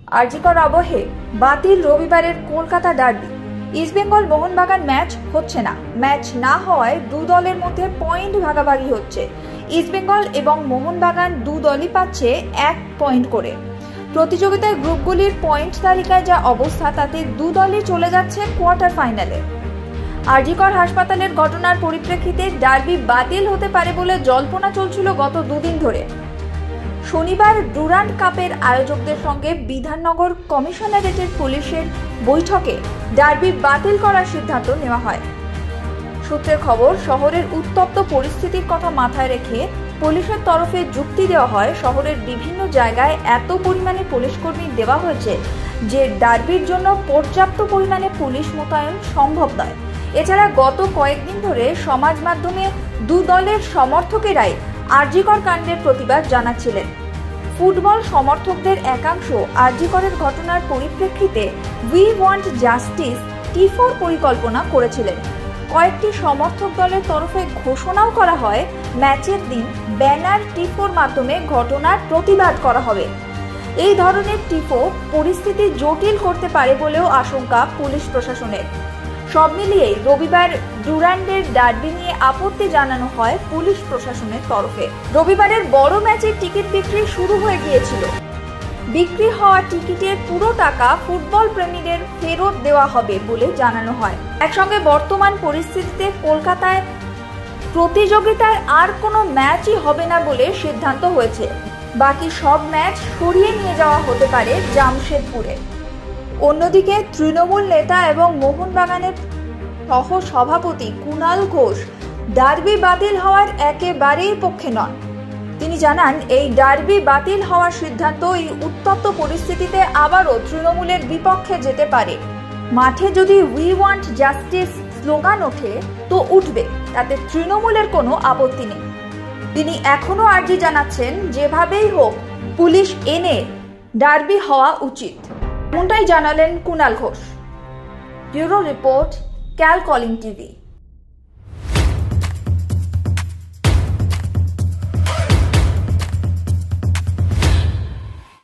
আরজিকর আবহে বাতিল রবিবারের কলকাতা ডার্বি। ইস্টবেঙ্গল মোহনবাগান ম্যাচ হচ্ছে না। ম্যাচ না হওয়ায় দু দলের মধ্যে পয়েন্ট ভাগাভাগি হচ্ছে। ইস্টবেঙ্গল এবং মোহনবাগান দু দলই পাচ্ছে 1 পয়েন্ট করে। প্রতিযোগিতার গ্রুপগুলির পয়েন্ট তালিকায় যা অবস্থা, তাতে দু দলই চলে যাচ্ছে কোয়ার্টার ফাইনালে। আরজিকর হাসপাতালের ঘটনার পরিপ্রেক্ষিতে ডার্বি বাতিল হতে পারে বলে জল্পনা চলছিল গত দুদিন ধরে। শনিবার ডুরান্ড কাপের আয়োজকদের সঙ্গে বিধাননগর কমিশনারেটের পুলিশের বৈঠকে ডার্বি বাতিল করার সিদ্ধান্ত নেওয়া হয়। সূত্রের খবর, শহরের উত্তপ্ত পরিস্থিতির কথা মাথায় রেখে পুলিশের তরফে যুক্তি দেওয়া হয়, শহরের বিভিন্ন জায়গায় এত পরিমাণে পুলিশ কর্মী দেওয়া হয়েছে যে ডার্বির জন্য পর্যাপ্ত পরিমাণে পুলিশ মোতায়েন সম্ভব নয়। এছাড়া গত কয়েকদিন ধরে সমাজ মাধ্যমে দু দলের সমর্থকেরাই আরজিকর কাণ্ডের প্রতিবাদ জানাচ্ছিলেন। ফুটবল সমর্থকদের একাংশ আরজিকরের ঘটনার পরিপ্রেক্ষিতে উই ওয়ান্ট জাস্টিস টিফোর পরিকল্পনা করেছিলেন। কয়েকটি সমর্থক দলের তরফে ঘোষণাও করা হয়, ম্যাচের দিন ব্যানার টিফোর মাধ্যমে ঘটনার প্রতিবাদ করা হবে। এই ধরনের টিফো পরিস্থিতি জটিল করতে পারে বলেও আশঙ্কা পুলিশ প্রশাসনের। সব মিলিয়ে রবিবার ডুরান্ডের ডার্বি নিয়ে আপত্তি জানানো হয় পুলিশ প্রশাসনের তরফে। রবিবারের বড় ম্যাচের টিকিট বিক্রি শুরু হয়ে গিয়েছিল। বিক্রি হওয়া টিকিটের পুরো টাকা ফুটবল প্রেমীদের ফেরত দেওয়া হবে বলে জানানো হয়। একসঙ্গে বর্তমান পরিস্থিতিতে কলকাতায় প্রতিযোগিতার আর কোনো ম্যাচই হবে না বলে সিদ্ধান্ত হয়েছে। বাকি সব ম্যাচ সরিয়ে নিয়ে যাওয়া হতে পারে জামশেদপুরে। অন্যদিকে তৃণমূল নেতা এবং মোহনবাগানের সহ সভাপতি কুণাল ঘোষ ডার্বি বাতিল হওয়ার একেবারেই পক্ষে নন। তিনি জানান, এই ডার্বি বাতিল হওয়ার সিদ্ধান্ত এই উত্তপ্ত পরিস্থিতিতে আবারও তৃণমূলের বিপক্ষে যেতে পারে। মাঠে যদি উই ওয়ান্ট জাস্টিস স্লোগান ওঠে তো উঠবে, তাতে তৃণমূলের কোনো আপত্তি নেই। তিনি এখনো আর্জি জানাচ্ছেন, যেভাবেই হোক পুলিশ এনে ডার্বি হওয়া উচিত। এমনটাই জানালেন কুণাল ঘোষ। ব্যুরো রিপোর্ট, ক্যাল কলিং টিভি।